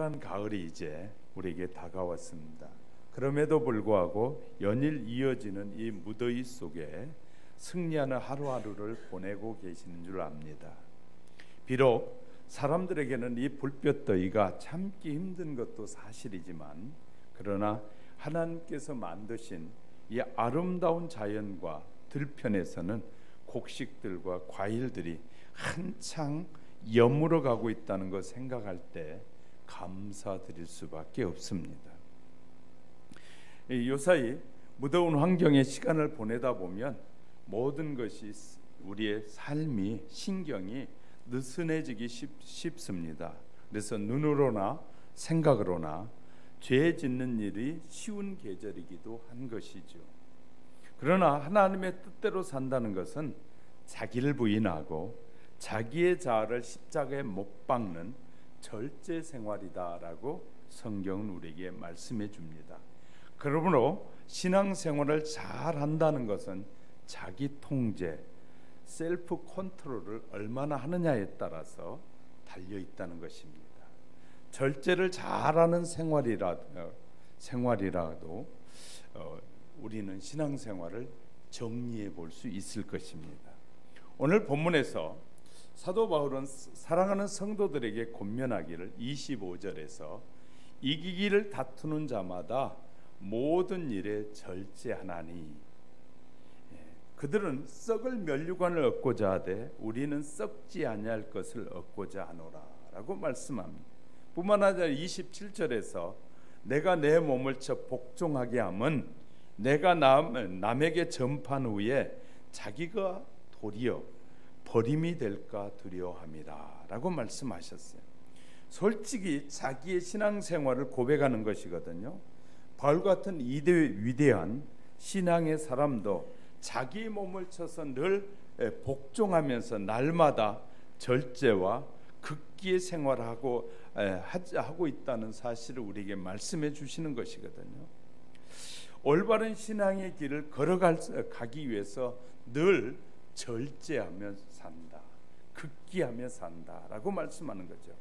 시원한 가을이 이제 우리에게 다가왔습니다. 그럼에도 불구하고 연일 이어지는 이 무더위 속에 승리하는 하루하루를 보내고 계시는 줄 압니다. 비록 사람들에게는 이 불볕더위가 참기 힘든 것도 사실이지만, 그러나 하나님께서 만드신 이 아름다운 자연과 들편에서는 곡식들과 과일들이 한창 여물어 가고 있다는 것 생각할 때 감사드릴 수밖에 없습니다. 요사이 무더운 환경에 시간을 보내다 보면 모든 것이, 우리의 삶이, 신경이 느슨해지기 쉽습니다. 그래서 눈으로나 생각으로나 죄 짓는 일이 쉬운 계절이기도 한 것이죠. 그러나 하나님의 뜻대로 산다는 것은 자기를 부인하고 자기의 자아를 십자가에 못 박는 절제 생활이다라고 성경은 우리에게 말씀해 줍니다. 그러므로 신앙생활을 잘 한다는 것은 자기 통제, 셀프 컨트롤을 얼마나 하느냐에 따라서 달려 있다는 것입니다. 절제를 잘하는 생활이라도 우리는 신앙생활을 정리해 볼 수 있을 것입니다. 오늘 본문에서 사도 바울은 사랑하는 성도들에게 권면하기를 25절에서 이기기를 다투는 자마다 모든 일에 절제하나니, 그들은 썩을 면류관을 얻고자 하되 우리는 썩지 아니할 것을 얻고자 하노라 라고 말씀합니다. 뿐만 아니라 27절에서 내가 내 몸을 쳐 복종하게 함은 내가 남에게 전판 후에 자기가 도리어 버림이 될까 두려워함이라 라고 말씀하셨어요. 솔직히 자기의 신앙생활을 고백하는 것이거든요. 바울 같은 위대한 신앙의 사람도 자기 몸을 쳐서 늘 복종하면서 날마다 절제와 극기의 생활하고 있다는 사실을 우리에게 말씀해 주시는 것이거든요. 올바른 신앙의 길을 가기 위해서 늘 절제하며 산다, 극기하며 산다라고 말씀하는 거죠.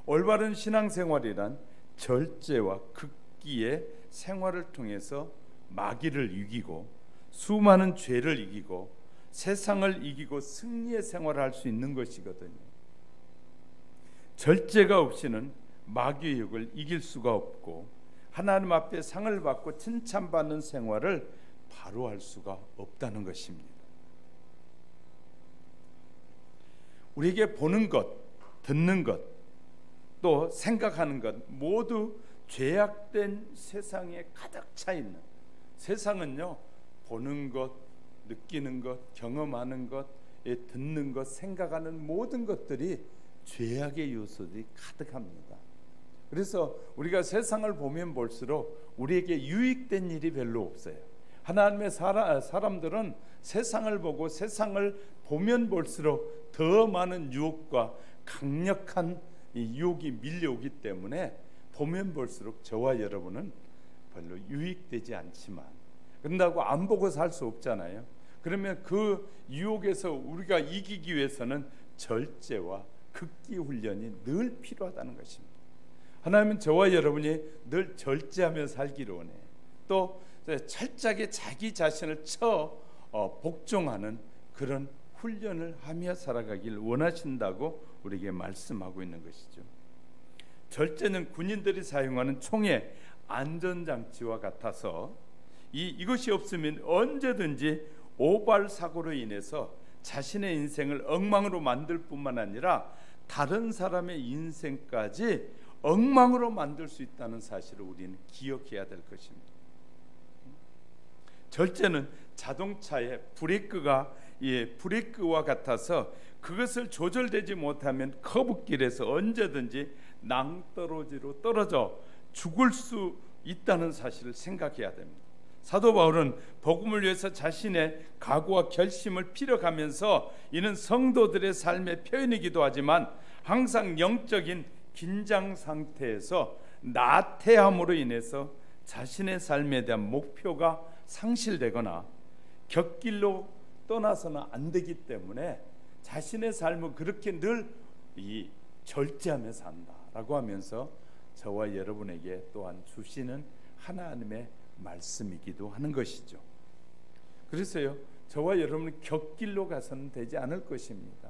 올바른 신앙생활이란 절제와 극기의 생활을 통해서 마귀를 이기고 수많은 죄를 이기고 세상을 이기고 승리의 생활을 할 수 있는 것이거든요. 절제가 없이는 마귀의 욕을 이길 수가 없고 하나님 앞에 상을 받고 칭찬받는 생활을 바로 할 수가 없다는 것입니다. 우리에게 보는 것, 듣는 것, 또 생각하는 것 모두 죄악된 세상에 가득 차 있는, 세상은요, 보는 것, 느끼는 것, 경험하는 것, 듣는 것, 생각하는 모든 것들이 죄악의 요소들이 가득합니다. 그래서 우리가 세상을 보면 볼수록 우리에게 유익된 일이 별로 없어요. 하나님의 사람들은 세상을 보고 세상을 보면 볼수록 더 많은 유혹과 강력한 유혹이 밀려오기 때문에 보면 볼수록 저와 여러분은 별로 유익되지 않지만, 그런다고 안 보고 살 수 없잖아요. 그러면 그 유혹에서 우리가 이기기 위해서는 절제와 극기 훈련이 늘 필요하다는 것입니다. 하나님은 저와 여러분이 늘 절제하며 살기를 원해요. 또 철저하게 자기 자신을 복종하는 그런 훈련을 하며 살아가길 원하신다고 우리에게 말씀하고 있는 것이죠. 절제는 군인들이 사용하는 총의 안전장치와 같아서 이것이 없으면 언제든지 오발 사고로 인해서 자신의 인생을 엉망으로 만들 뿐만 아니라 다른 사람의 인생까지 엉망으로 만들 수 있다는 사실을 우리는 기억해야 될 것입니다. 절제는 자동차의 브레이크와 같아서 그것을 조절되지 못하면 커브길에서 언제든지 낭떠러지로 떨어져 죽을 수 있다는 사실을 생각해야 됩니다. 사도 바울은 복음을 위해서 자신의 각오와 결심을 피력하면서 이는 성도들의 삶의 표현이기도 하지만 항상 영적인 긴장 상태에서 나태함으로 인해서 자신의 삶에 대한 목표가 상실되거나 곁길로 떠나서는 안 되기 때문에 자신의 삶을 그렇게 늘 절제하며 산다라고 하면서 저와 여러분에게 또한 주시는 하나님의 말씀이기도 하는 것이죠. 그래서요, 저와 여러분은 곁길로 가서는 되지 않을 것입니다.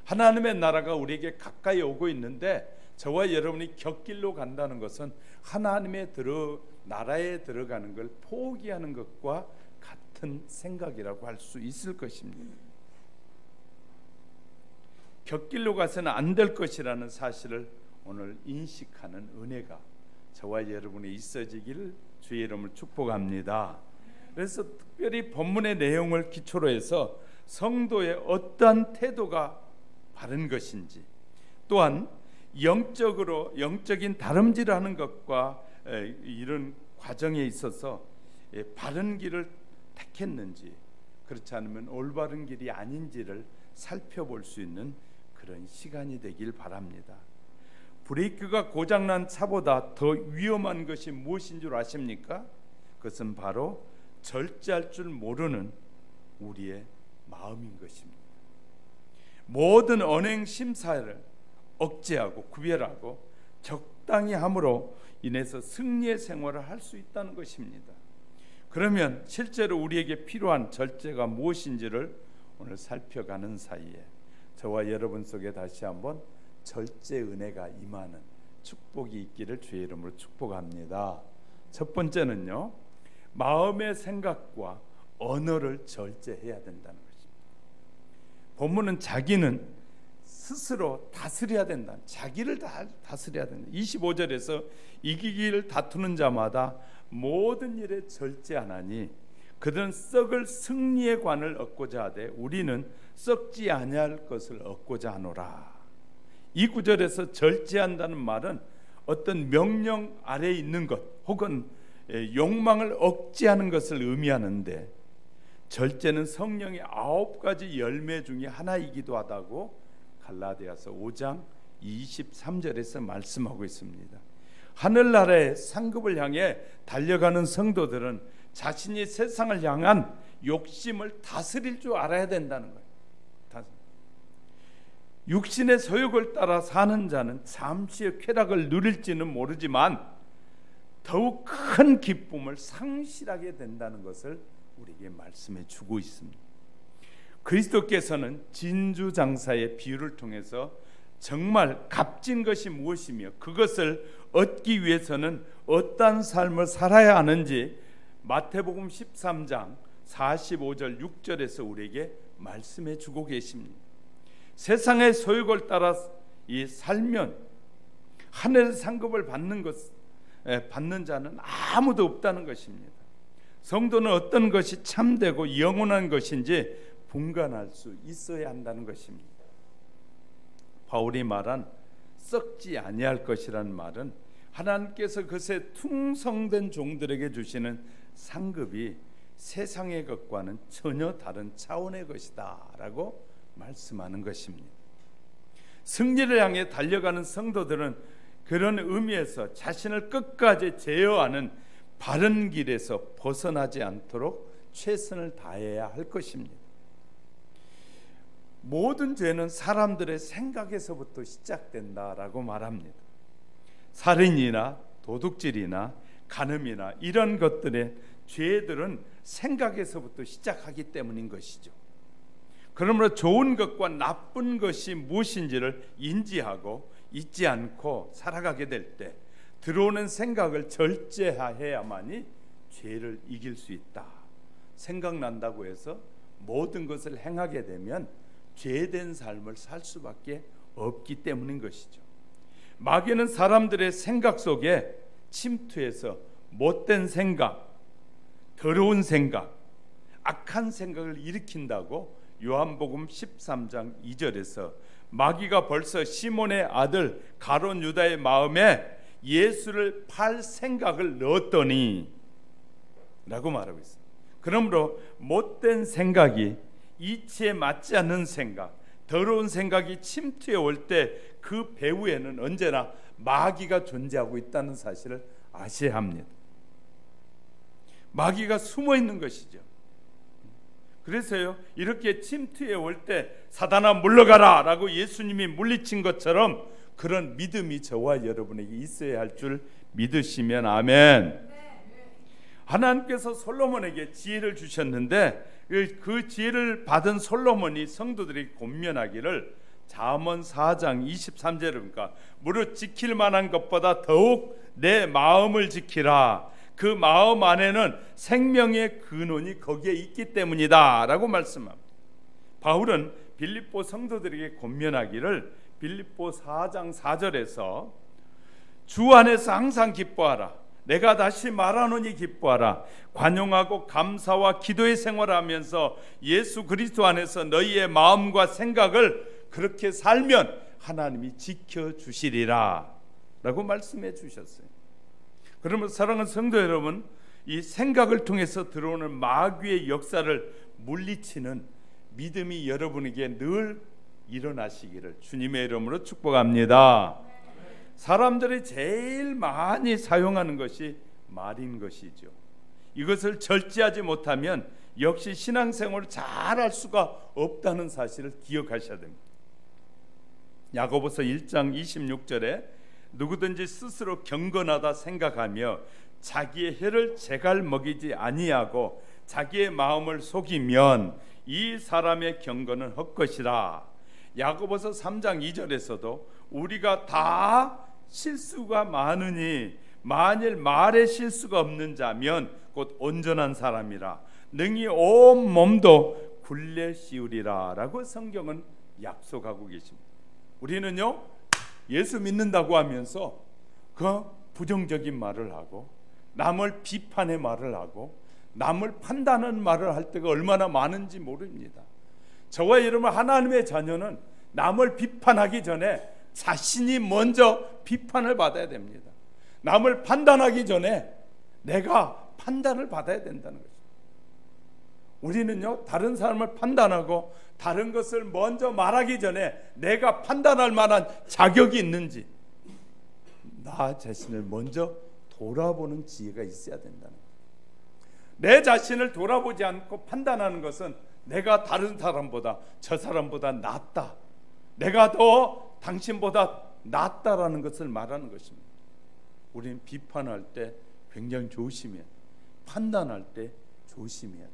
하나님의 나라가 우리에게 가까이 오고 있는데 저와 여러분이 곁길로 간다는 것은 하나님의 나라에 들어가는 걸 포기하는 것과 같은 생각이라고 할 수 있을 것입니다. 곁길로 가서는 안 될 것이라는 사실을 오늘 인식하는 은혜가 저와 여러분이 있어지기를 주의 이름으로 축복합니다. 그래서 특별히 본문의 내용을 기초로 해서 성도의 어떠한 태도가 바른 것인지, 또한 영적인 다름질하는 것과 이런 과정에 있어서 바른 길을 택했는지, 그렇지 않으면 올바른 길이 아닌지를 살펴볼 수 있는 그런 시간이 되길 바랍니다. 브레이크가 고장난 차보다 더 위험한 것이 무엇인 줄 아십니까? 그것은 바로 절제할 줄 모르는 우리의 마음인 것입니다. 모든 언행 심사를 억제하고 구별하고 적당히 함으로 인해서 승리의 생활을 할 수 있다는 것입니다. 그러면 실제로 우리에게 필요한 절제가 무엇인지를 오늘 살펴가는 사이에 저와 여러분 속에 다시 한번 절제 은혜가 임하는 축복이 있기를 주의 이름으로 축복합니다. 첫 번째는요, 마음의 생각과 언어를 절제해야 된다는 것입니다. 본문은 자기는 스스로 다스려야 된다. 자기를 다스려야 된다. 25절에서 이기기를 다투는 자마다 모든 일에 절제하나니 그들은 썩을 승리의 관을 얻고자 하되 우리는 썩지 아니할 것을 얻고자 하노라. 이 구절에서 절제한다는 말은 어떤 명령 아래에 있는 것 혹은 욕망을 억제하는 것을 의미하는데, 절제는 성령의 9가지 열매 중에 하나이기도 하다고 갈라디아서 5장 23절에서 말씀하고 있습니다. 하늘나라의 상급을 향해 달려가는 성도들은 자신이 세상을 향한 욕심을 다스릴 줄 알아야 된다는 거예요. 육신의 소욕을 따라 사는 자는 잠시의 쾌락을 누릴지는 모르지만 더욱 큰 기쁨을 상실하게 된다는 것을 우리에게 말씀해 주고 있습니다. 그리스도께서는 진주장사의 비유를 통해서 정말 값진 것이 무엇이며 그것을 얻기 위해서는 어떠한 삶을 살아야 하는지 마태복음 13장 45절 6절에서 우리에게 말씀해 주고 계십니다. 세상의 소욕을 따라 살면 하늘의 상급을 받는 자는 아무도 없다는 것입니다. 성도는 어떤 것이 참되고 영원한 것인지 분간할 수 있어야 한다는 것입니다. 바울이 말한 썩지 아니할 것이라는 말은 하나님께서 그새 충성된 종들에게 주시는 상급이 세상의 것과는 전혀 다른 차원의 것이다 라고 말씀하는 것입니다. 승리를 향해 달려가는 성도들은 그런 의미에서 자신을 끝까지 제어하는 바른 길에서 벗어나지 않도록 최선을 다해야 할 것입니다. 모든 죄는 사람들의 생각에서부터 시작된다라고 말합니다. 살인이나 도둑질이나 간음이나 이런 것들의 죄들은 생각에서부터 시작하기 때문인 것이죠. 그러므로 좋은 것과 나쁜 것이 무엇인지를 인지하고 잊지 않고 살아가게 될 때 들어오는 생각을 절제해야만이 죄를 이길 수 있다. 생각난다고 해서 모든 것을 행하게 되면 죄된 삶을 살 수밖에 없기 때문인 것이죠. 마귀는 사람들의 생각 속에 침투해서 못된 생각, 더러운 생각, 악한 생각을 일으킨다고 요한복음 13장 2절에서 마귀가 벌써 시몬의 아들 가룟 유다의 마음에 예수를 팔 생각을 넣었더니 라고 말하고 있습니다. 그러므로 못된 생각이, 이치에 맞지 않는 생각, 더러운 생각이 침투해 올 때 그 배후에는 언제나 마귀가 존재하고 있다는 사실을 아셔야 합니다. 마귀가 숨어 있는 것이죠. 그래서요, 이렇게 침투해 올 때 사단아 물러가라 라고 예수님이 물리친 것처럼 그런 믿음이 저와 여러분에게 있어야 할 줄 믿으시면 아멘. 하나님께서 솔로몬에게 지혜를 주셨는데 그 지혜를 받은 솔로몬이 성도들이 권면하기를 잠언 4장 23절에 보니까 무릇 지킬 만한 것보다 더욱 내 마음을 지키라. 그 마음 안에는 생명의 근원이 거기에 있기 때문이다 라고 말씀합니다. 바울은 빌립보 성도들에게 권면하기를 빌립보 4장 4절에서 주 안에서 항상 기뻐하라. 내가 다시 말하노니 기뻐하라. 관용하고 감사와 기도의 생활하면서 예수 그리스도 안에서 너희의 마음과 생각을 그렇게 살면 하나님이 지켜주시리라 라고 말씀해 주셨어요. 그러면 사랑하는 성도 여러분, 이 생각을 통해서 들어오는 마귀의 역사를 물리치는 믿음이 여러분에게 늘 일어나시기를 주님의 이름으로 축복합니다. 사람들이 제일 많이 사용하는 것이 말인 것이죠. 이것을 절제하지 못하면 역시 신앙생활을 잘할 수가 없다는 사실을 기억하셔야 됩니다. 야고보서 1장 26절에 누구든지 스스로 경건하다 생각하며 자기의 혀를 제갈 먹이지 아니하고 자기의 마음을 속이면 이 사람의 경건은 헛것이라. 야고보서 3장 2절에서도 우리가 다 실수가 많으니 만일 말에 실수가 없는 자면 곧 온전한 사람이라 능히 온 몸도 굴레 씌우리라 라고 성경은 약속하고 계십니다. 우리는요 예수 믿는다고 하면서 그 부정적인 말을 하고 남을 비판의 말을 하고 남을 판단하는 말을 할 때가 얼마나 많은지 모릅니다. 저와 여러분 하나님의 자녀는 남을 비판하기 전에 자신이 먼저 비판을 받아야 됩니다. 남을 판단하기 전에 내가 판단을 받아야 된다는 거죠. 우리는요 다른 사람을 판단하고 다른 것을 먼저 말하기 전에 내가 판단할 만한 자격이 있는지 나 자신을 먼저 돌아보는 지혜가 있어야 된다는 거죠. 내 자신을 돌아보지 않고 판단하는 것은 내가 다른 사람보다 저 사람보다 낫다, 내가 더 당신보다 낫다라는 것을 말하는 것입니다. 우리는 비판할 때 굉장히 조심해야 돼. 판단할 때 조심해야 돼.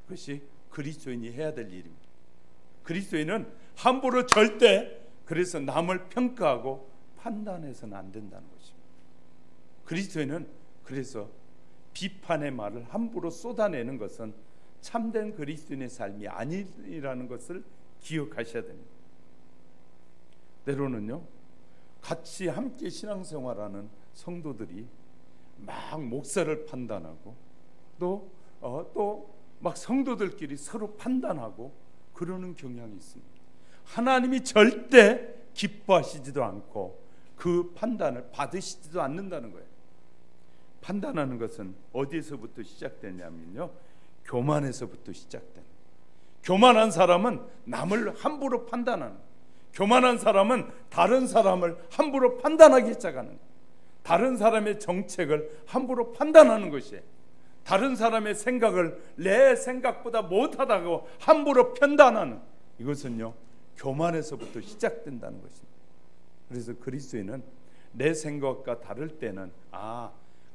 그것이 그리스도인이 해야 될 일입니다. 그리스도인은 함부로 절대 그래서 남을 평가하고 판단해서는 안 된다는 것입니다. 그리스도인은 그래서 비판의 말을 함부로 쏟아내는 것은 참된 그리스도인의 삶이 아니라는 것을 기억하셔야 됩니다. 때로는요 같이 함께 신앙생활하는 성도들이 막 목사를 판단하고 또 막 성도들끼리 서로 판단하고 그러는 경향이 있습니다. 하나님이 절대 기뻐하시지도 않고 그 판단을 받으시지도 않는다는 거예요. 판단하는 것은 어디에서부터 시작되냐면요 교만에서부터 시작됩니다. 교만한 사람은 남을 함부로 판단하는, 교만한 사람은 다른 사람을 함부로 판단하기 시작하는, 다른 사람의 정책을 함부로 판단하는 것이에요. 다른 사람의 생각을 내 생각보다 못하다고 함부로 편단하는, 이것은요 교만에서부터 시작된다는 것입니다. 그래서 그리스도인은 내 생각과 다를 때는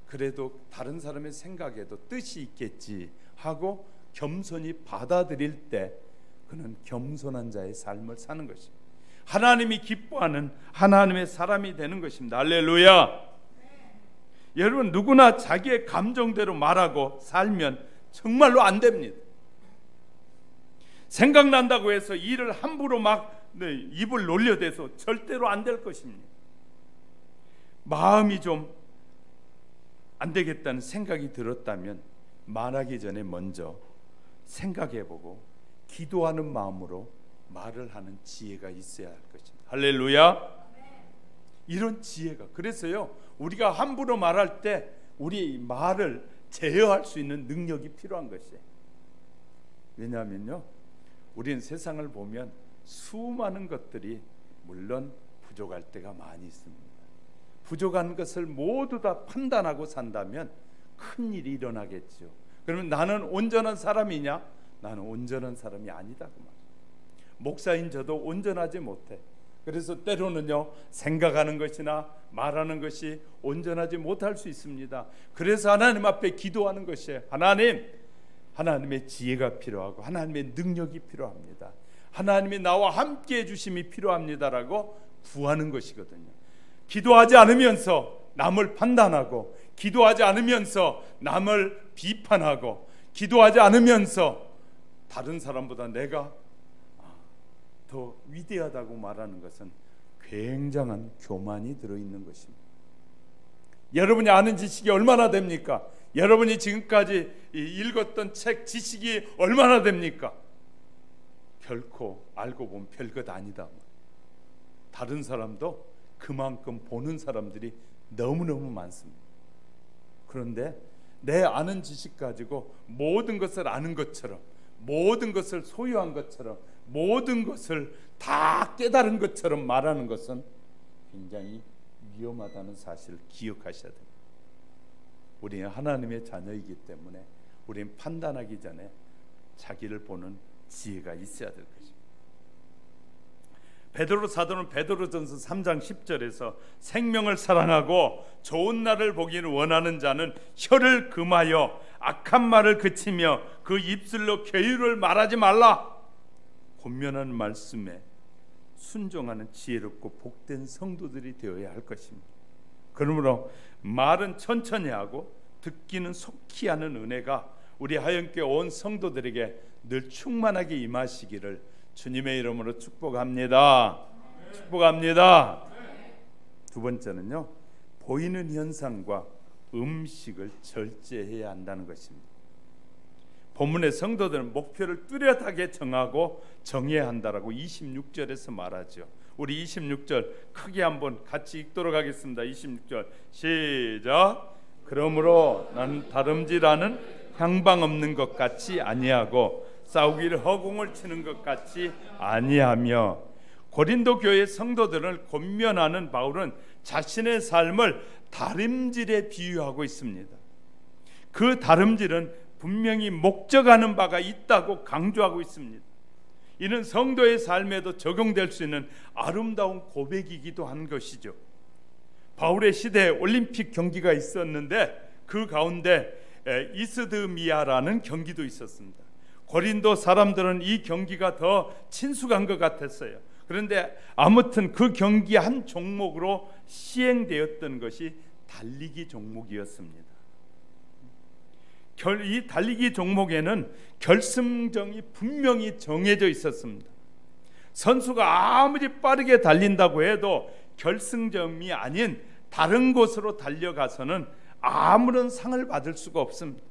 그래도 다른 사람의 생각에도 뜻이 있겠지 하고 겸손히 받아들일 때 그는 겸손한 자의 삶을 사는 것입니다. 하나님이 기뻐하는 하나님의 사람이 되는 것입니다. 할렐루야. 여러분 누구나 자기의 감정대로 말하고 살면 정말로 안 됩니다. 생각난다고 해서 일을 함부로 막 입을 놀려대서 절대로 안 될 것입니다. 마음이 좀 안 되겠다는 생각이 들었다면 말하기 전에 먼저 생각해보고 기도하는 마음으로 말을 하는 지혜가 있어야 할 것입니다. 할렐루야. 이런 지혜가, 그래서요 우리가 함부로 말할 때 우리 말을 제어할 수 있는 능력이 필요한 것이에요. 왜냐하면요 우리는 세상을 보면 수많은 것들이 물론 부족할 때가 많이 있습니다. 부족한 것을 모두 다 판단하고 산다면 큰일이 일어나겠죠. 그러면 나는 온전한 사람이냐? 나는 온전한 사람이 아니다 그 말. 목사인 저도 온전하지 못해. 그래서 때로는요, 생각하는 것이나 말하는 것이 온전하지 못할 수 있습니다. 그래서 하나님 앞에 기도하는 것이에요. 하나님의 지혜가 필요하고 하나님의 능력이 필요합니다. 하나님이 나와 함께 해주심이 필요합니다라고 구하는 것이거든요. 기도하지 않으면서 남을 판단하고, 기도하지 않으면서 남을 비판하고, 기도하지 않으면서 다른 사람보다 내가 더 위대하다고 말하는 것은 굉장한 교만이 들어있는 것입니다. 여러분이 아는 지식이 얼마나 됩니까? 여러분이 지금까지 읽었던 책 지식이 얼마나 됩니까? 결코 알고 보면 별것 아니다. 다른 사람도 그만큼 보는 사람들이 너무너무 많습니다. 그런데 내 아는 지식 가지고 모든 것을 아는 것처럼, 모든 것을 소유한 것처럼, 모든 것을 다 깨달은 것처럼 말하는 것은 굉장히 위험하다는 사실을 기억하셔야 됩니다. 우리는 하나님의 자녀이기 때문에 우리는 판단하기 전에 자기를 보는 지혜가 있어야 될 것입니다. 베드로 사도는 베드로전서 3장 10절에서 생명을 사랑하고 좋은 날을 보기를 원하는 자는 혀를 금하여 악한 말을 그치며 그 입술로 계율을 말하지 말라. 권면하는 말씀에 순종하는 지혜롭고 복된 성도들이 되어야 할 것입니다. 그러므로 말은 천천히 하고 듣기는 속히 하는 은혜가 우리 하영교회 온 성도들에게 늘 충만하게 임하시기를 주님의 이름으로 축복합니다. 축복합니다. 두 번째는요, 보이는 현상과 음식을 절제해야 한다는 것입니다. 본문의 성도들은 목표를 뚜렷하게 정하고 정해야 한다라고 26절에서 말하죠. 우리 26절 크게 한번 같이 읽도록 하겠습니다. 26절 시작. 그러므로 나는 다름질하는 향방 없는 것 같이 아니하고 싸우기를 허공을 치는 것 같이 아니하며. 고린도 교회 성도들을 권면하는 바울은 자신의 삶을 다름질에 비유하고 있습니다. 그 다름질은 분명히 목적하는 바가 있다고 강조하고 있습니다. 이는 성도의 삶에도 적용될 수 있는 아름다운 고백이기도 한 것이죠. 바울의 시대에 올림픽 경기가 있었는데 그 가운데 이스드미아라는 경기도 있었습니다. 고린도 사람들은 이 경기가 더 친숙한 것 같았어요. 그런데 아무튼 그 경기 한 종목으로 시행되었던 것이 달리기 종목이었습니다. 이 달리기 종목에는 결승점이 분명히 정해져 있었습니다. 선수가 아무리 빠르게 달린다고 해도 결승점이 아닌 다른 곳으로 달려가서는 아무런 상을 받을 수가 없습니다.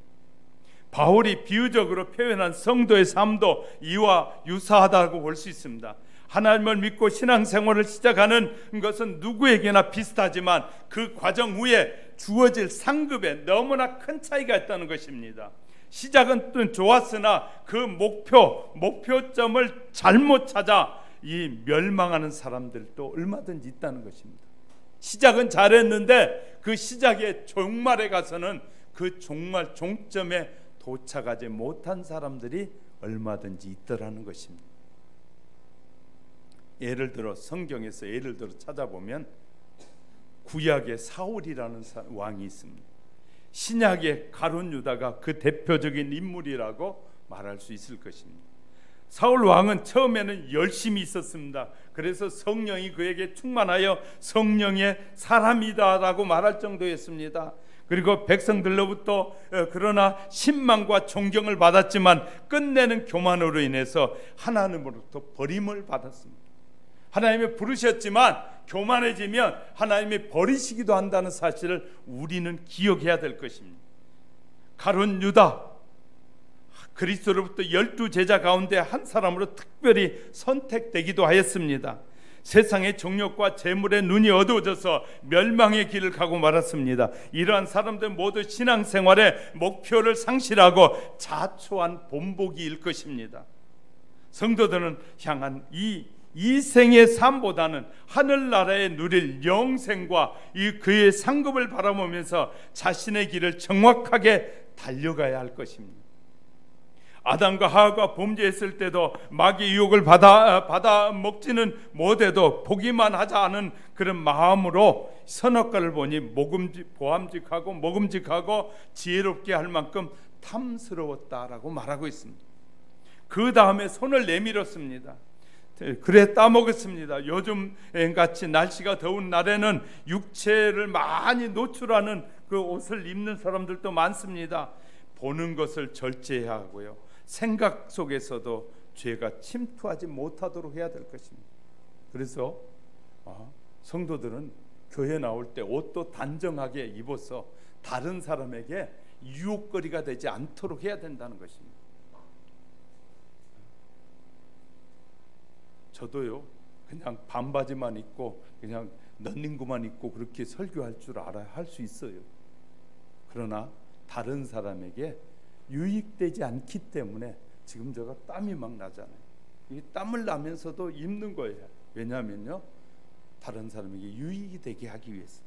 바울이 비유적으로 표현한 성도의 삶도 이와 유사하다고 볼 수 있습니다. 하나님을 믿고 신앙생활을 시작하는 것은 누구에게나 비슷하지만 그 과정 후에 주어질 상급에 너무나 큰 차이가 있다는 것입니다. 시작은 좋았으나 그 목표점을 잘못 찾아 이 멸망하는 사람들도 얼마든지 있다는 것입니다. 시작은 잘했는데 그 시작의 종말에 가서는 그 종점에 도착하지 못한 사람들이 얼마든지 있더라는 것입니다. 예를 들어 성경에서 찾아보면 구약의 사울이라는 왕이 있습니다. 신약의 가룟 유다가 그 대표적인 인물이라고 말할 수 있을 것입니다. 사울 왕은 처음에는 열심히 있었습니다. 그래서 성령이 그에게 충만하여 성령의 사람이다라고 말할 정도였습니다. 그리고 백성들로부터 그러나 신망과 존경을 받았지만 끝내는 교만으로 인해서 하나님으로부터 버림을 받았습니다. 하나님이 부르셨지만 교만해지면 하나님이 버리시기도 한다는 사실을 우리는 기억해야 될 것입니다. 가룟 유다, 그리스도로부터 12제자 가운데 한 사람으로 특별히 선택되기도 하였습니다. 세상의 정욕과 재물에 눈이 어두워져서 멸망의 길을 가고 말았습니다. 이러한 사람들 모두 신앙생활의 목표를 상실하고 자초한 본보기일 것입니다. 성도들은 향한 이 생의 삶보다는 하늘나라에 누릴 영생과 그의 상급을 바라보면서 자신의 길을 정확하게 달려가야 할 것입니다. 아담과 하와가 범죄했을 때도 마귀의 유혹을 받아 먹지는 못해도 보기만 하자 하는 그런 마음으로 선악과를 보니 보암직하고 먹음직하고 지혜롭게 할 만큼 탐스러웠다라고 말하고 있습니다. 그 다음에 손을 내밀었습니다. 그래 따먹었습니다. 요즘 같이 날씨가 더운 날에는 육체를 많이 노출하는 그 옷을 입는 사람들도 많습니다. 보는 것을 절제해야 하고요, 생각 속에서도 죄가 침투하지 못하도록 해야 될 것입니다. 그래서 성도들은 교회 나올 때 옷도 단정하게 입어서 다른 사람에게 유혹거리가 되지 않도록 해야 된다는 것입니다. 저도요, 그냥 반바지만 입고 그냥 런닝구만 입고 그렇게 설교할 줄 알아야 할 수 있어요. 그러나 다른 사람에게 유익되지 않기 때문에 지금 제가 땀이 막 나잖아요. 이 땀을 나면서도 입는 거예요. 왜냐하면요, 다른 사람에게 유익이 되게 하기 위해서.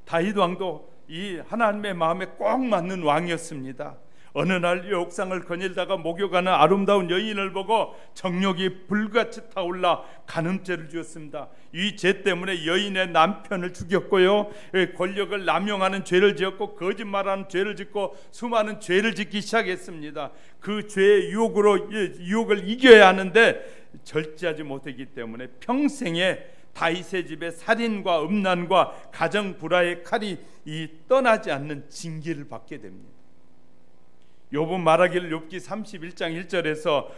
다윗 왕도 이 하나님의 마음에 꼭 맞는 왕이었습니다. 어느 날 옥상을 거닐다가 목욕하는 아름다운 여인을 보고 정욕이 불같이 타올라 간음죄를 지었습니다. 이 죄 때문에 여인의 남편을 죽였고요, 권력을 남용하는 죄를 지었고 거짓말하는 죄를 짓고 수많은 죄를 짓기 시작했습니다. 그 죄의 유혹을 이겨야 하는데 절제하지 못했기 때문에 평생에 다윗의 집에 살인과 음란과 가정 불화의 칼이 떠나지 않는 징계를 받게 됩니다. 욥은 말하기를 욥기 31장 1절에서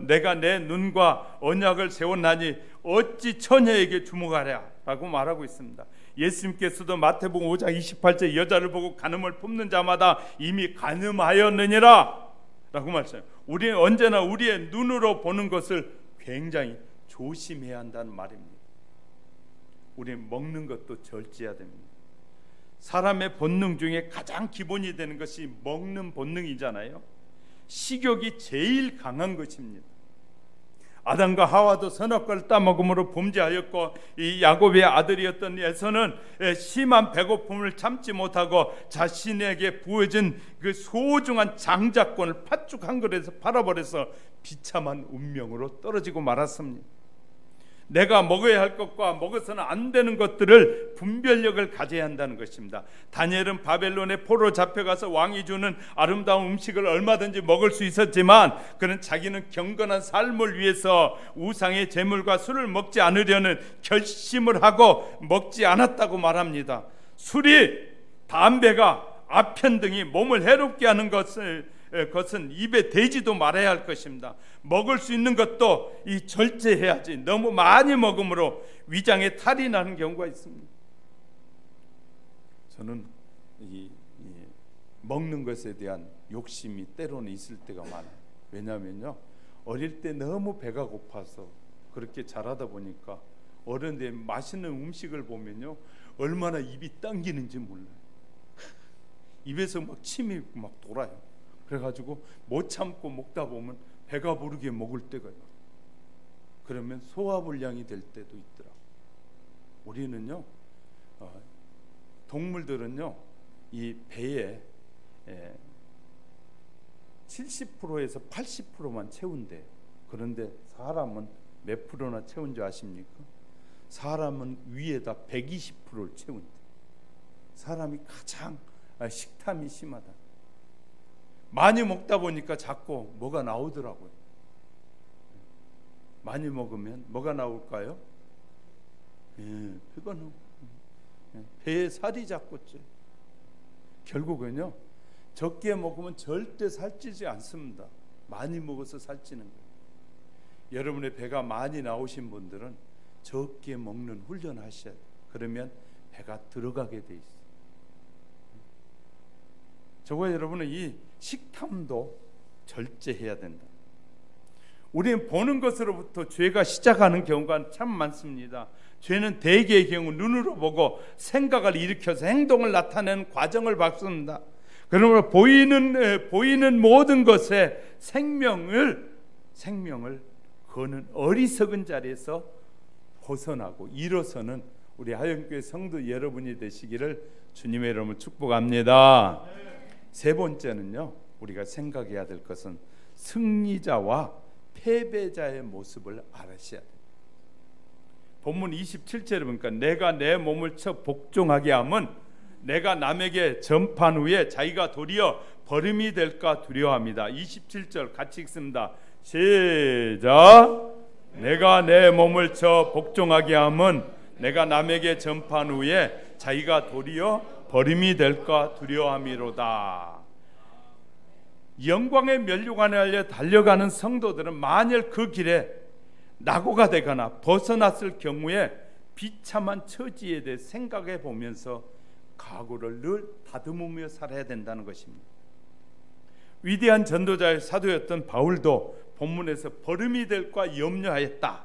내가 내 눈과 언약을 세웠나니 어찌 처녀에게 주목하랴 라고 말하고 있습니다. 예수님께서도 마태복음 5장 28절 여자를 보고 간음을 품는 자마다 이미 간음하였느니라 라고 말씀해요. 우리는 언제나 우리의 눈으로 보는 것을 굉장히 조심해야 한다는 말입니다. 우리는 먹는 것도 절제해야 됩니다. 사람의 본능 중에 가장 기본이 되는 것이 먹는 본능이잖아요. 식욕이 제일 강한 것입니다. 아담과 하와도 선악과를 따먹음으로 범죄하였고, 이 야곱의 아들이었던 에서는 심한 배고픔을 참지 못하고 자신에게 부어진 그 소중한 장자권을 팥죽 한 그릇에서 팔아버려서 비참한 운명으로 떨어지고 말았습니다. 내가 먹어야 할 것과 먹어서는 안 되는 것들을 분별력을 가져야 한다는 것입니다. 다니엘은 바벨론에 포로 잡혀가서 왕이 주는 아름다운 음식을 얼마든지 먹을 수 있었지만 그는 자기는 경건한 삶을 위해서 우상의 제물과 술을 먹지 않으려는 결심을 하고 먹지 않았다고 말합니다. 술이, 담배가, 아편 등이 몸을 해롭게 하는 것은 입에 대지도 말아야 할 것입니다. 먹을 수 있는 것도 절제해야지. 너무 많이 먹음으로 위장에 탈이 나는 경우가 있습니다. 저는 먹는 것에 대한 욕심이 때로는 있을 때가 많아요. 왜냐하면요, 어릴 때 너무 배가 고파서 그렇게 자라다 보니까 어른들 맛있는 음식을 보면요, 얼마나 입이 당기는지 몰라요. 입에서 막 침이 막 돌아요. 그래가지고 못 참고 먹다 보면 배가 부르게 먹을 때가 있어요. 그러면 소화불량이 될 때도 있더라. 우리는요, 동물들은요, 이 배에 70%에서 80%만 채운대요. 그런데 사람은 몇 프로나 채운 줄 아십니까? 사람은 위에다 120%를 채운대요. 사람이 가장 식탐이 심하다. 많이 먹다 보니까 자꾸 뭐가 나오더라고요. 많이 먹으면 뭐가 나올까요? 그거는 배에 살이 자꾸 쪄요. 결국은요, 적게 먹으면 절대 살찌지 않습니다. 많이 먹어서 살찌는 거예요. 여러분의 배가 많이 나오신 분들은 적게 먹는 훈련하셔야 돼요. 그러면 배가 들어가게 돼 있어요. 저와 여러분은 이 식탐도 절제해야 된다. 우리는 보는 것으로부터 죄가 시작하는 경우가 참 많습니다. 죄는 대개의 경우 눈으로 보고 생각을 일으켜서 행동을 나타내는 과정을 밟습니다. 그러므로 보이는 모든 것에 생명을 거는 어리석은 자리에서 벗어나고 일어서는 우리 하영교회 성도 여러분이 되시기를 주님의 이름으로 축복합니다. 세 번째는요, 우리가 생각해야 될 것은 승리자와 패배자의 모습을 알으셔야 돼요. 본문 27절에 보니까 내가 내 몸을 쳐 복종하게 함은 내가 남에게 전판 후에 자기가 도리어 버림이 될까 두려워합니다. 27절 같이 읽습니다. 시작. 내가 내 몸을 쳐 복종하게 함은 내가 남에게 전판 후에 자기가 도리어 버림이 될까 두려워함이로다. 영광의 면류관에 달려가는 성도들은 만일 그 길에 낙오가 되거나 벗어났을 경우에 비참한 처지에 대해 생각해 보면서 각오를 늘 다듬으며 살아야 된다는 것입니다. 위대한 전도자의 사도였던 바울도 본문에서 버림이 될까 염려하였다.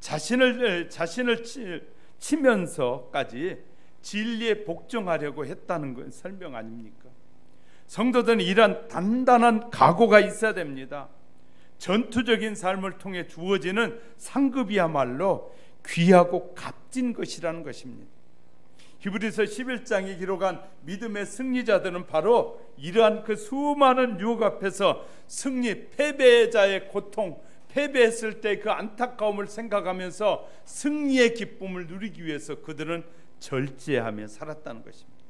자신을 치면서까지 진리에 복종하려고 했다는 건 설명 아닙니까? 성도들은 이러한 단단한 각오가 있어야 됩니다. 전투적인 삶을 통해 주어지는 상급이야말로 귀하고 값진 것이라는 것입니다. 히브리서 11장에 기록한 믿음의 승리자들은 바로 이러한 그 수많은 유혹 앞에서 패배자의 고통, 패배했을 때 그 안타까움을 생각하면서 승리의 기쁨을 누리기 위해서 그들은 절제하며 살았다는 것입니다.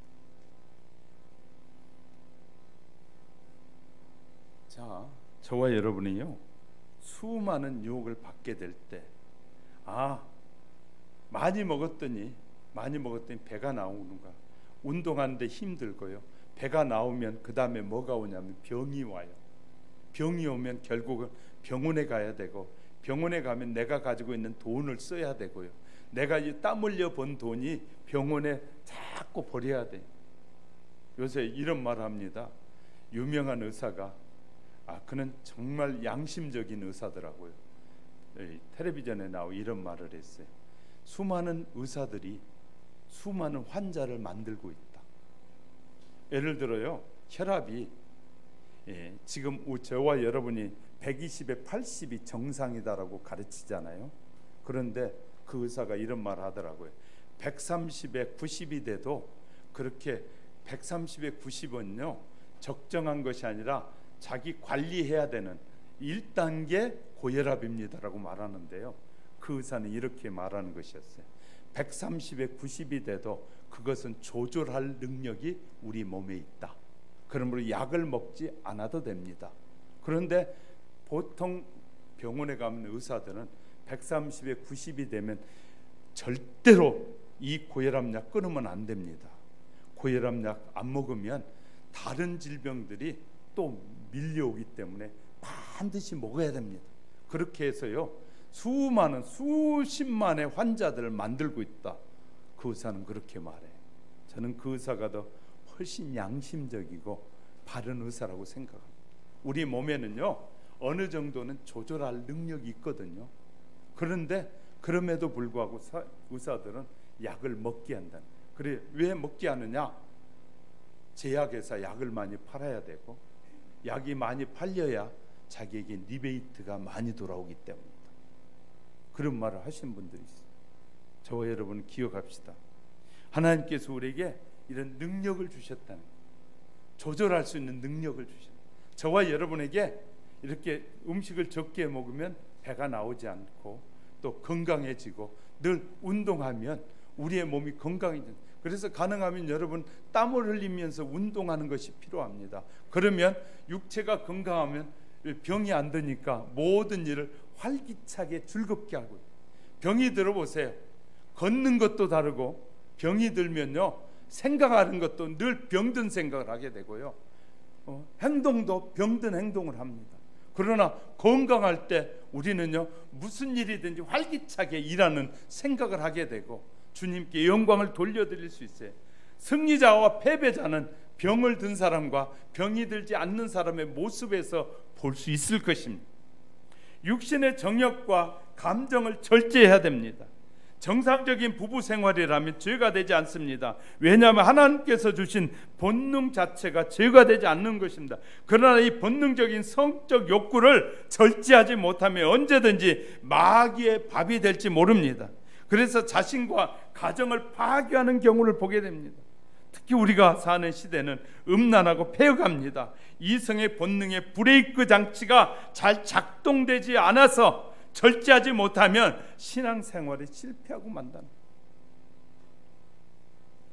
자, 저와 여러분이요, 수많은 유혹을 받게 될 때, 많이 먹었더니 배가 나오는가, 운동하는데 힘들고요, 배가 나오면 그 다음에 뭐가 오냐면 병이 와요. 병이 오면 결국은 병원에 가야 되고, 병원에 가면 내가 가지고 있는 돈을 써야 되고요, 내가 땀 흘려 번 돈이 병원에 자꾸 버려야 돼요. 요새 이런 말을 합니다. 유명한 의사가, 그는 정말 양심적인 의사더라고요. 텔레비전에 나오고 이런 말을 했어요. 수많은 의사들이 수많은 환자를 만들고 있다. 예를 들어요, 혈압이 지금 저와 여러분이 120에 80이 정상이다라고 가르치잖아요. 그런데 그 의사가 이런 말 하더라고요. 130에 90이 돼도 그렇게 130에 90은요 적정한 것이 아니라 자기 관리해야 되는 1단계 고혈압입니다라고 말하는데요, 그 의사는 이렇게 말하는 것이었어요. 130에 90이 돼도 그것은 조절할 능력이 우리 몸에 있다. 그러므로 약을 먹지 않아도 됩니다. 그런데 보통 병원에 가면 의사들은 130에 90이 되면 절대로 이 고혈압약 끊으면 안 됩니다. 고혈압약 안 먹으면 다른 질병들이 또 밀려오기 때문에 반드시 먹어야 됩니다. 그렇게 해서요, 수십만의 환자들을 만들고 있다. 그 의사는 그렇게 말해요. 저는 그 의사가 더 훨씬 양심적이고 바른 의사라고 생각합니다. 우리 몸에는요 어느 정도는 조절할 능력이 있거든요. 그런데 그럼에도 불구하고 의사들은 약을 먹게 한다. 그래, 왜 먹게 하느냐? 제약회사 약을 많이 팔아야 되고, 약이 많이 팔려야 자기에게 리베이트가 많이 돌아오기 때문입니다. 그런 말을 하신 분들이 있어요. 저와 여러분 기억합시다. 하나님께서 우리에게 이런 능력을 주셨다는 거예요. 조절할 수 있는 능력을 주셨다. 저와 여러분에게 이렇게 음식을 적게 먹으면 배가 나오지 않고 또 건강해지고, 늘 운동하면 우리의 몸이 건강해진다. 그래서 가능하면 여러분 땀을 흘리면서 운동하는 것이 필요합니다. 그러면 육체가 건강하면 병이 안 드니까 모든 일을 활기차게 즐겁게 하고, 병이 들어보세요. 걷는 것도 다르고, 병이 들면요 생각하는 것도 늘 병든 생각을 하게 되고요, 행동도 병든 행동을 합니다. 그러나 건강할 때 우리는요 무슨 일이든지 활기차게 일하는 생각을 하게 되고 주님께 영광을 돌려드릴 수 있어요. 승리자와 패배자는 병을 든 사람과 병이 들지 않는 사람의 모습에서 볼 수 있을 것입니다. 육신의 정욕과 감정을 절제해야 됩니다. 정상적인 부부 생활이라면 죄가 되지 않습니다. 왜냐하면 하나님께서 주신 본능 자체가 죄가 되지 않는 것입니다. 그러나 이 본능적인 성적 욕구를 절제하지 못하면 언제든지 마귀의 밥이 될지 모릅니다. 그래서 자신과 가정을 파괴하는 경우를 보게 됩니다. 특히 우리가 사는 시대는 음란하고 폐역합니다. 이성의 본능의 브레이크 장치가 잘 작동되지 않아서 절제하지 못하면 신앙생활에 실패하고 만다는.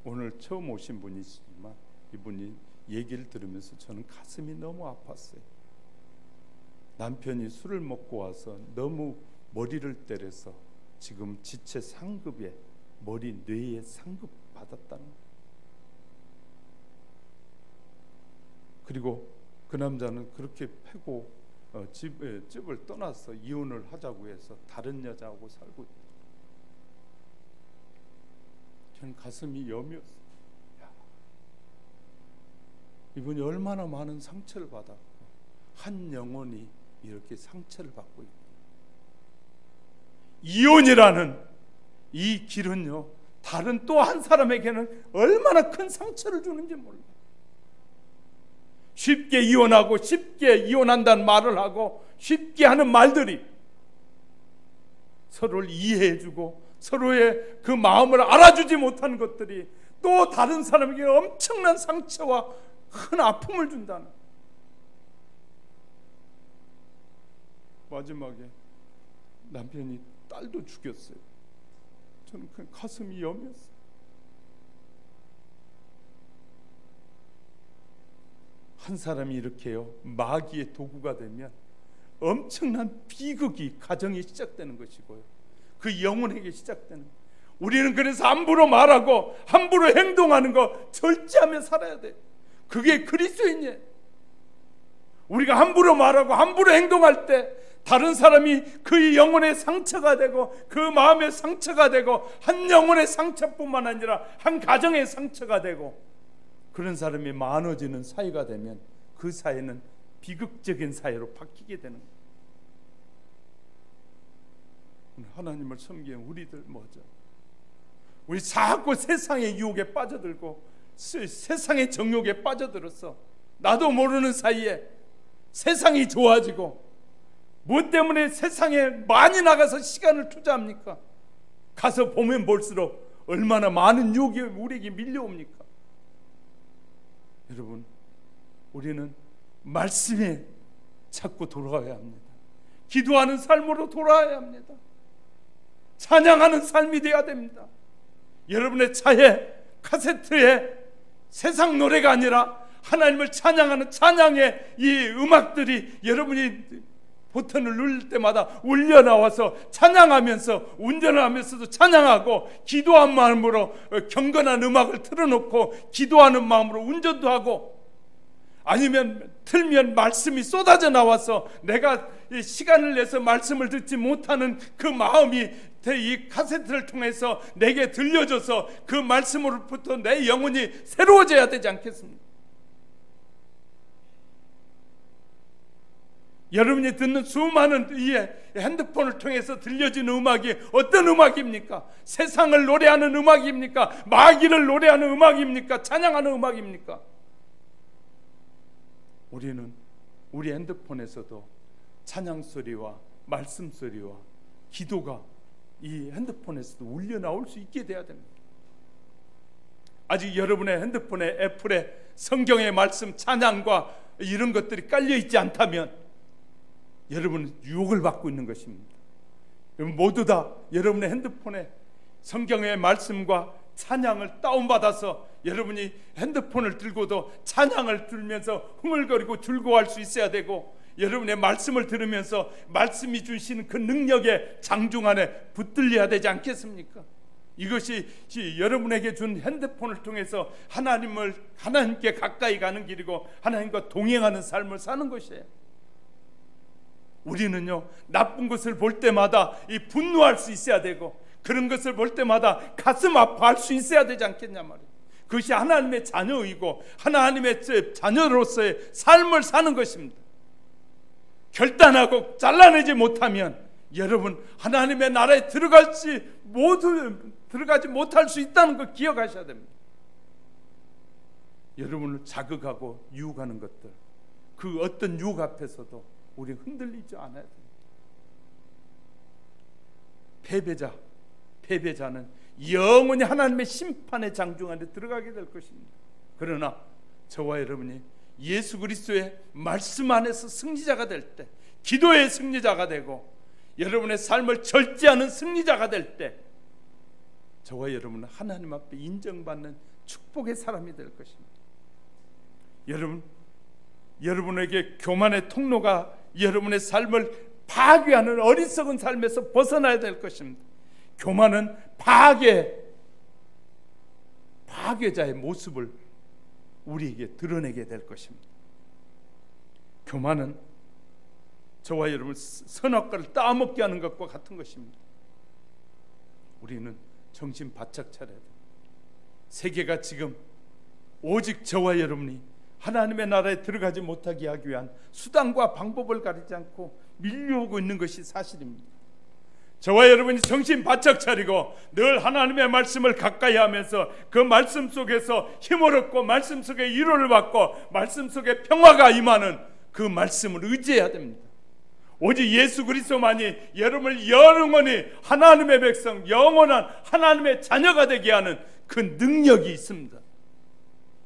오늘 처음 오신 분이시지만 이분이 얘기를 들으면서 저는 가슴이 너무 아팠어요. 남편이 술을 먹고 와서 너무 머리를 때려서 지금 지체 상급에 머리 뇌에 상급 받았다는 거예요. 그리고 그 남자는 그렇게 패고 집을 떠나서 이혼을 하자고 해서 다른 여자하고 살고 있다. 저는 가슴이 여미었어요. 이분이 얼마나 많은 상처를 받았고 한 영혼이 이렇게 상처를 받고 있고, 이혼이라는 이 길은요 다른 또 한 사람에게는 얼마나 큰 상처를 주는지 몰라요. 쉽게 이혼하고 쉽게 이혼한다는 말을 하고 쉽게 하는 말들이 서로를 이해해주고 서로의 그 마음을 알아주지 못하는 것들이 또 다른 사람에게 엄청난 상처와 큰 아픔을 준다는. 마지막에 남편이 딸도 죽였어요. 저는 그 가슴이 여몄어요. 한 사람이 이렇게요 마귀의 도구가 되면 엄청난 비극이 가정에 시작되는 것이고요, 그 영혼에게 시작되는. 우리는 그래서 함부로 말하고 함부로 행동하는 거 절제하며 살아야 돼. 그게 그리스도인이에요. 우리가 함부로 말하고 함부로 행동할 때 다른 사람이 그 영혼의 상처가 되고 그 마음의 상처가 되고 한 영혼의 상처뿐만 아니라 한 가정의 상처가 되고 그런 사람이 많아지는 사회가 되면 그 사회는 비극적인 사회로 바뀌게 되는 거예요. 하나님을 섬기는 우리들 뭐죠? 우리 자꾸 세상의 유혹에 빠져들고 세상의 정욕에 빠져들어서 나도 모르는 사이에 세상이 좋아지고, 무엇 때문에 세상에 많이 나가서 시간을 투자합니까? 가서 보면 볼수록 얼마나 많은 유혹이 우리에게 밀려옵니까? 여러분, 우리는 말씀에 자꾸 돌아와야 합니다. 기도하는 삶으로 돌아와야 합니다. 찬양하는 삶이 되어야 됩니다. 여러분의 차에 카세트에 세상 노래가 아니라 하나님을 찬양하는 찬양의 이 음악들이 여러분이 버튼을 누를 때마다 울려 나와서 찬양하면서 운전을 하면서도 찬양하고, 기도한 마음으로 경건한 음악을 틀어놓고 기도하는 마음으로 운전도 하고, 아니면 틀면 말씀이 쏟아져 나와서 내가 시간을 내서 말씀을 듣지 못하는 그 마음이 이 카세트를 통해서 내게 들려줘서 그 말씀으로부터 내 영혼이 새로워져야 되지 않겠습니까? 여러분이 듣는 수많은 이 핸드폰을 통해서 들려지는 음악이 어떤 음악입니까? 세상을 노래하는 음악입니까? 마귀를 노래하는 음악입니까? 찬양하는 음악입니까? 우리는 우리 핸드폰에서도 찬양 소리와 말씀 소리와 기도가 이 핸드폰에서도 울려 나올 수 있게 돼야 됩니다. 아직 여러분의 핸드폰에 애플에 성경의 말씀 찬양과 이런 것들이 깔려 있지 않다면 여러분은 유혹을 받고 있는 것입니다. 여러분 모두 다 여러분의 핸드폰에 성경의 말씀과 찬양을 다운받아서 여러분이 핸드폰을 들고도 찬양을 들으면서 흥얼거리고 즐거워할 수 있어야 되고, 여러분의 말씀을 들으면서 말씀이 주시는 그 능력의 장중 안에 붙들려야 되지 않겠습니까? 이것이 여러분에게 준 핸드폰을 통해서 하나님께 가까이 가는 길이고 하나님과 동행하는 삶을 사는 것이에요. 우리는요 나쁜 것을 볼 때마다 분노할 수 있어야 되고, 그런 것을 볼 때마다 가슴 아파할 수 있어야 되지 않겠냐 말이에요. 그것이 하나님의 자녀이고 하나님의 자녀로서의 삶을 사는 것입니다. 결단하고 잘라내지 못하면 여러분 하나님의 나라에 들어가지 못할 수 있다는 걸 기억하셔야 됩니다. 여러분을 자극하고 유혹하는 것들, 그 어떤 유혹 앞에서도 우리 흔들리지 않아야 됩니다. 패배자는 영원히 하나님의 심판의 장중 안에 들어가게 될 것입니다. 그러나 저와 여러분이 예수 그리스도의 말씀 안에서 승리자가 될 때, 기도의 승리자가 되고 여러분의 삶을 절제하는 승리자가 될 때, 저와 여러분은 하나님 앞에 인정받는 축복의 사람이 될 것입니다. 여러분에게 교만의 통로가 여러분의 삶을 파괴하는 어리석은 삶에서 벗어나야 될 것입니다. 교만은 파괴자의 모습을 우리에게 드러내게 될 것입니다. 교만은 저와 여러분 선악과를 따먹게 하는 것과 같은 것입니다. 우리는 정신 바짝 차려야 됩니다. 세계가 지금 오직 저와 여러분이 하나님의 나라에 들어가지 못하게 하기 위한 수단과 방법을 가리지 않고 밀려오고 있는 것이 사실입니다. 저와 여러분이 정신 바짝 차리고 늘 하나님의 말씀을 가까이 하면서 그 말씀 속에서 힘을 얻고 말씀 속에 위로를 받고 말씀 속에 평화가 임하는 그 말씀을 의지해야 됩니다. 오직 예수 그리스도만이 여러분을 영원히 하나님의 백성, 영원한 하나님의 자녀가 되게 하는 그 능력이 있습니다.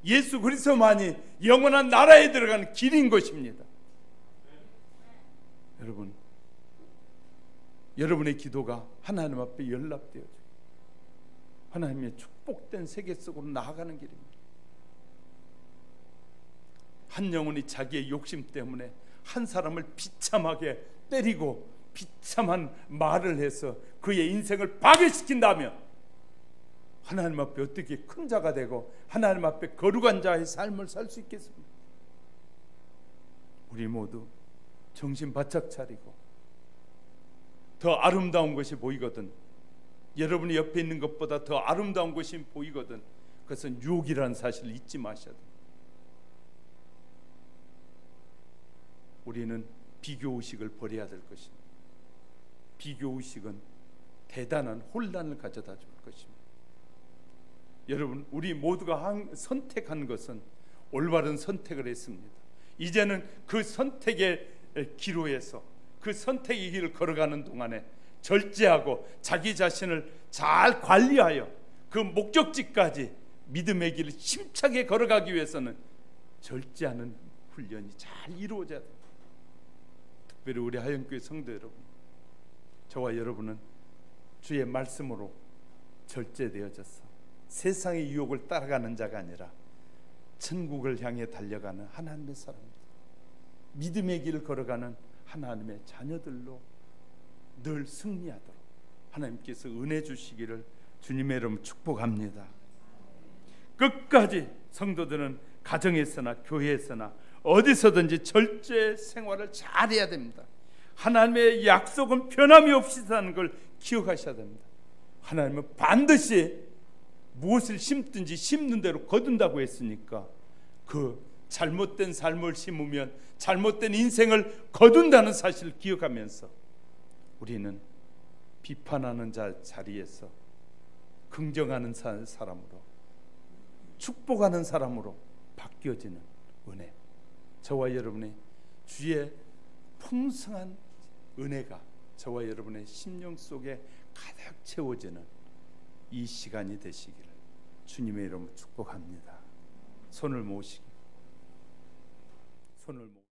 예수 그리스도만이 영원한 나라에 들어가는 길인 것입니다. 여러분의 기도가 하나님 앞에 연락되어져 하나님의 축복된 세계 속으로 나아가는 길입니다. 한 영혼이 자기의 욕심 때문에 한 사람을 비참하게 때리고 비참한 말을 해서 그의 인생을 파괴시킨다면 하나님 앞에 어떻게 큰 자가 되고 하나님 앞에 거룩한 자의 삶을 살 수 있겠습니까? 우리 모두 정신 바짝 차리고 더 아름다운 것이 보이거든, 여러분이 옆에 있는 것보다 더 아름다운 것이 보이거든, 그것은 유혹이라는 사실을 잊지 마셔야 됩니다. 우리는 비교의식을 버려야 될 것입니다. 비교의식은 대단한 혼란을 가져다 줄 것입니다. 여러분, 우리 모두가 선택한 것은 올바른 선택을 했습니다. 이제는 그 선택의 기로에서 그 선택의 길을 걸어가는 동안에 절제하고 자기 자신을 잘 관리하여 그 목적지까지 믿음의 길을 힘차게 걸어가기 위해서는 절제하는 훈련이 잘 이루어져야 됩니다. 특별히 우리 하영교회 성도 여러분, 저와 여러분은 주의 말씀으로 절제되어져서 세상의 유혹을 따라가는 자가 아니라 천국을 향해 달려가는 하나님의 사람입니다. 믿음의 길을 걸어가는 하나님의 자녀들로 늘 승리하도록 하나님께서 은혜 주시기를 주님의 이름 축복합니다. 끝까지 성도들은 가정에서나 교회에서나 어디서든지 절제 생활을 잘해야 됩니다. 하나님의 약속은 변함이 없이 사는 걸 기억하셔야 됩니다. 하나님은 반드시 무엇을 심든지 심는 대로 거둔다고 했으니까 그 잘못된 삶을 심으면 잘못된 인생을 거둔다는 사실을 기억하면서 우리는 비판하는 자리에서 긍정하는 사람으로, 축복하는 사람으로 바뀌어지는 은혜, 저와 여러분의 주의 풍성한 은혜가 저와 여러분의 심령 속에 가득 채워지는 이 시간이 되시기를 주님의 이름으로 축복합니다. 손을 모으시기. 손을 모으